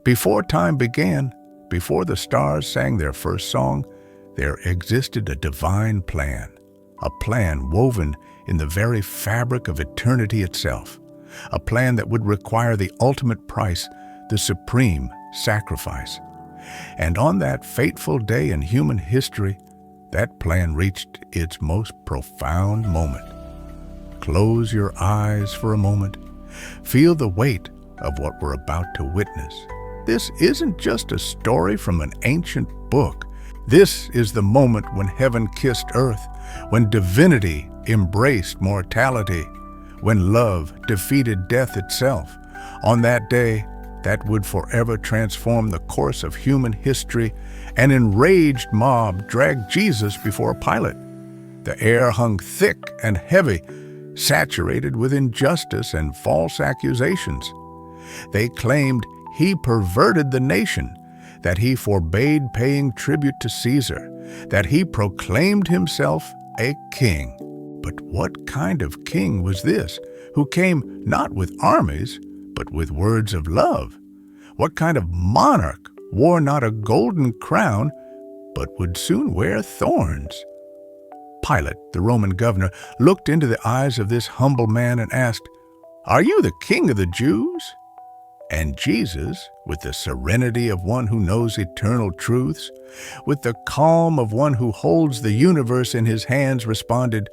Before time began, before the stars sang their first song, there existed a divine plan, a plan woven in the very fabric of eternity itself, a plan that would require the ultimate price, the supreme sacrifice. And on that fateful day in human history, that plan reached its most profound moment. Close your eyes for a moment. Feel the weight of what we're about to witness. This isn't just a story from an ancient book. This is the moment when heaven kissed earth, when divinity embraced mortality, when love defeated death itself. On that day, that would forever transform the course of human history, an enraged mob dragged Jesus before Pilate. The air hung thick and heavy, saturated with injustice and false accusations. They claimed he perverted the nation, that he forbade paying tribute to Caesar, that he proclaimed himself a king. But what kind of king was this, who came not with armies, but with words of love? What kind of monarch wore not a golden crown, but would soon wear thorns? Pilate, the Roman governor, looked into the eyes of this humble man and asked, "Are you the king of the Jews?" And Jesus, with the serenity of one who knows eternal truths, with the calm of one who holds the universe in his hands, responded,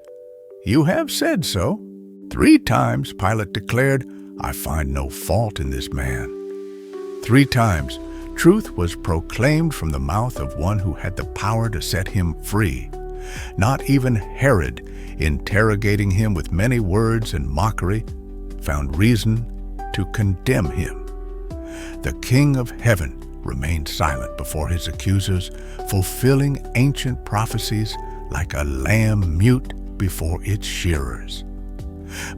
"You have said so." 3 times Pilate declared, "I find no fault in this man." 3 times truth was proclaimed from the mouth of one who had the power to set him free. Not even Herod, interrogating him with many words and mockery, found reason to condemn him. The King of Heaven remained silent before his accusers, fulfilling ancient prophecies like a lamb mute before its shearers.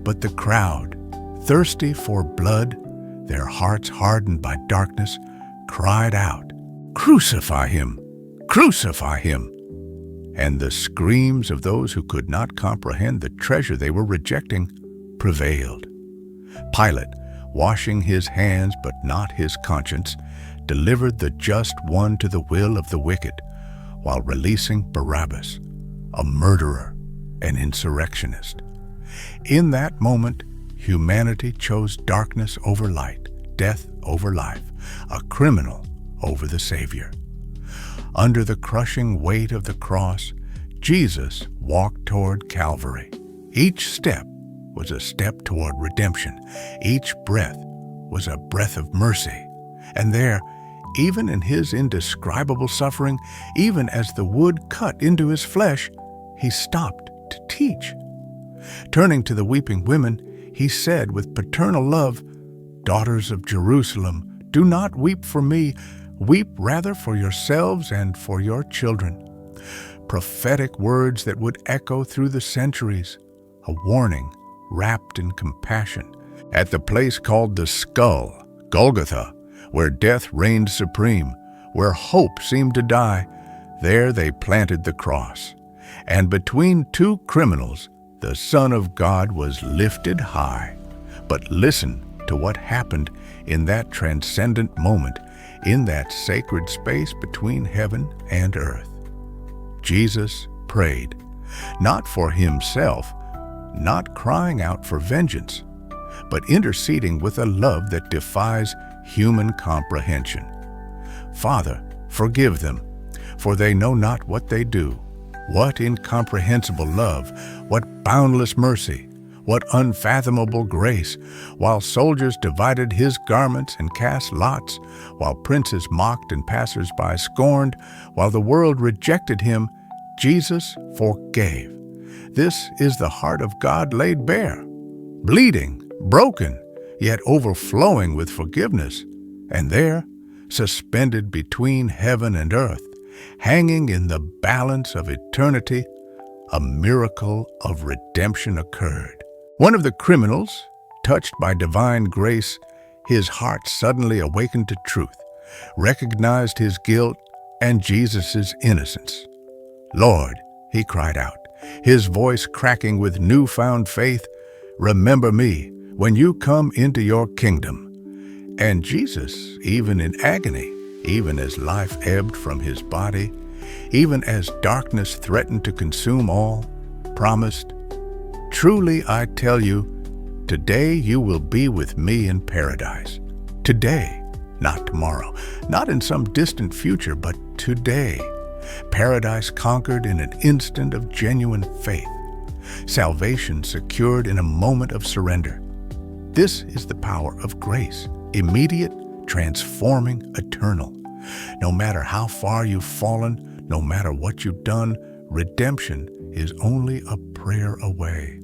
But the crowd, thirsty for blood, their hearts hardened by darkness, cried out, "Crucify him! Crucify him!" And the screams of those who could not comprehend the treasure they were rejecting prevailed. Pilate, washing his hands but not his conscience, delivered the just one to the will of the wicked, while releasing Barabbas, a murderer, an insurrectionist. In that moment, humanity chose darkness over light, death over life, a criminal over the Savior. Under the crushing weight of the cross, Jesus walked toward Calvary. Each step was a step toward redemption. Each breath was a breath of mercy. And there, even in his indescribable suffering, even as the wood cut into his flesh, he stopped to teach. Turning to the weeping women, he said with paternal love, "Daughters of Jerusalem, do not weep for me, weep rather for yourselves and for your children." Prophetic words that would echo through the centuries, a warning wrapped in compassion. At the place called the Skull, Golgotha, where death reigned supreme, where hope seemed to die, there they planted the cross. And between 2 criminals, the Son of God was lifted high. But listen to what happened in that transcendent moment, in that sacred space between heaven and earth. Jesus prayed, not for himself, not crying out for vengeance, but interceding with a love that defies human comprehension. "Father, forgive them, for they know not what they do." What incomprehensible love, what boundless mercy, what unfathomable grace, while soldiers divided his garments and cast lots, while princes mocked and passers-by scorned, while the world rejected him, Jesus forgave. This is the heart of God laid bare, bleeding, broken, yet overflowing with forgiveness. And there, suspended between heaven and earth, hanging in the balance of eternity, a miracle of redemption occurred. One of the criminals, touched by divine grace, his heart suddenly awakened to truth, recognized his guilt and Jesus' innocence. "Lord," he cried out, his voice cracking with newfound faith, "remember me when you come into your kingdom." And Jesus, even in agony, even as life ebbed from his body, even as darkness threatened to consume all, promised, "Truly I tell you, today you will be with me in paradise." Today, not tomorrow, not in some distant future, but today. Paradise conquered in an instant of genuine faith. Salvation secured in a moment of surrender. This is the power of grace, immediate, transforming, eternal. No matter how far you've fallen, no matter what you've done, redemption is only a prayer away.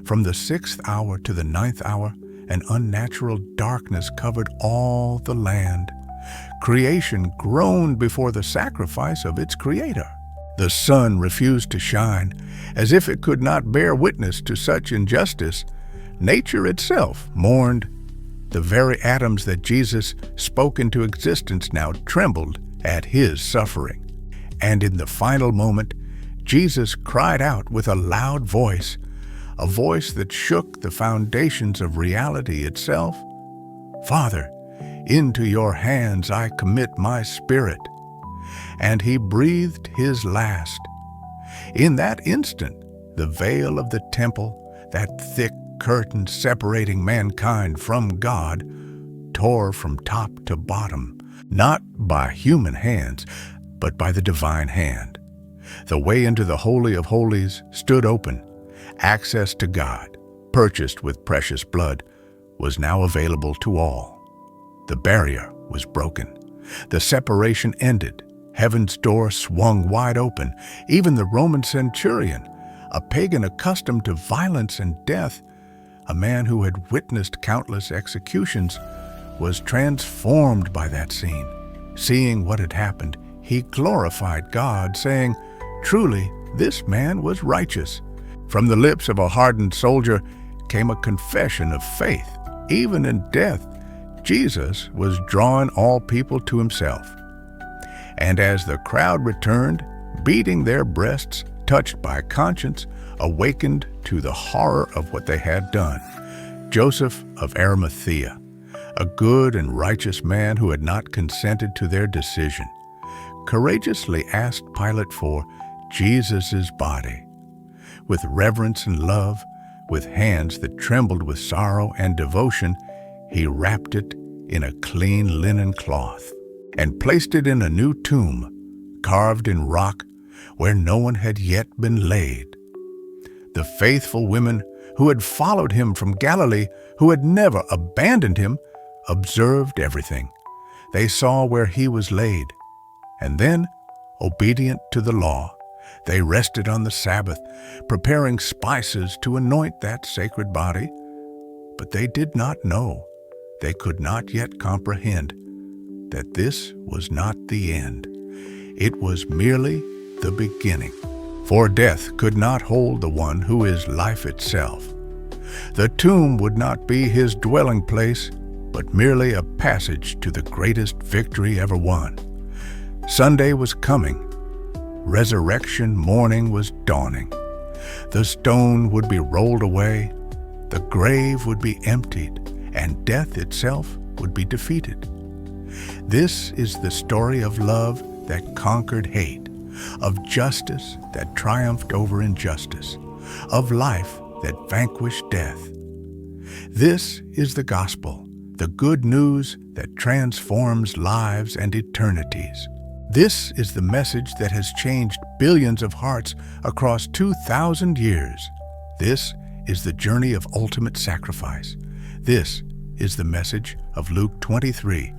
From the 6th hour to the 9th hour, an unnatural darkness covered all the land. Creation groaned before the sacrifice of its Creator. The sun refused to shine, as if it could not bear witness to such injustice. Nature itself mourned. The very atoms that Jesus spoke into existence now trembled at his suffering. And in the final moment, Jesus cried out with a loud voice, a voice that shook the foundations of reality itself, "Father, into your hands I commit my spirit." And he breathed his last. In that instant, the veil of the temple, that thick curtain separating mankind from God, tore from top to bottom, not by human hands, but by the divine hand. The way into the Holy of Holies stood open. Access to God, purchased with precious blood, was now available to all. The barrier was broken. The separation ended. Heaven's door swung wide open. Even the Roman Centurion, a pagan accustomed to violence and death, a man who had witnessed countless executions, was transformed by that scene. Seeing what had happened, he glorified God, saying, "Truly, this man was righteous." From the lips of a hardened soldier came a confession of faith. Even in death, Jesus was drawing all people to himself. And as the crowd returned, beating their breasts, touched by conscience, awakened to the horror of what they had done, Joseph of Arimathea, a good and righteous man who had not consented to their decision, courageously asked Pilate for Jesus' body. With reverence and love, with hands that trembled with sorrow and devotion, he wrapped it in a clean linen cloth and placed it in a new tomb, carved in rock, where no one had yet been laid. The faithful women who had followed him from Galilee, who had never abandoned him, observed everything. They saw where he was laid, and then, obedient to the law, they rested on the Sabbath, preparing spices to anoint that sacred body. But they did not know, they could not yet comprehend, that this was not the end. It was merely the beginning. For death could not hold the one who is life itself. The tomb would not be his dwelling place, but merely a passage to the greatest victory ever won. Sunday was coming. Resurrection morning was dawning. The stone would be rolled away, the grave would be emptied, and death itself would be defeated. This is the story of love that conquered hate, of justice that triumphed over injustice, of life that vanquished death. This is the gospel, the good news that transforms lives and eternities. This is the message that has changed billions of hearts across 2,000 years. This is the journey of ultimate sacrifice. This is the message of Luke 23,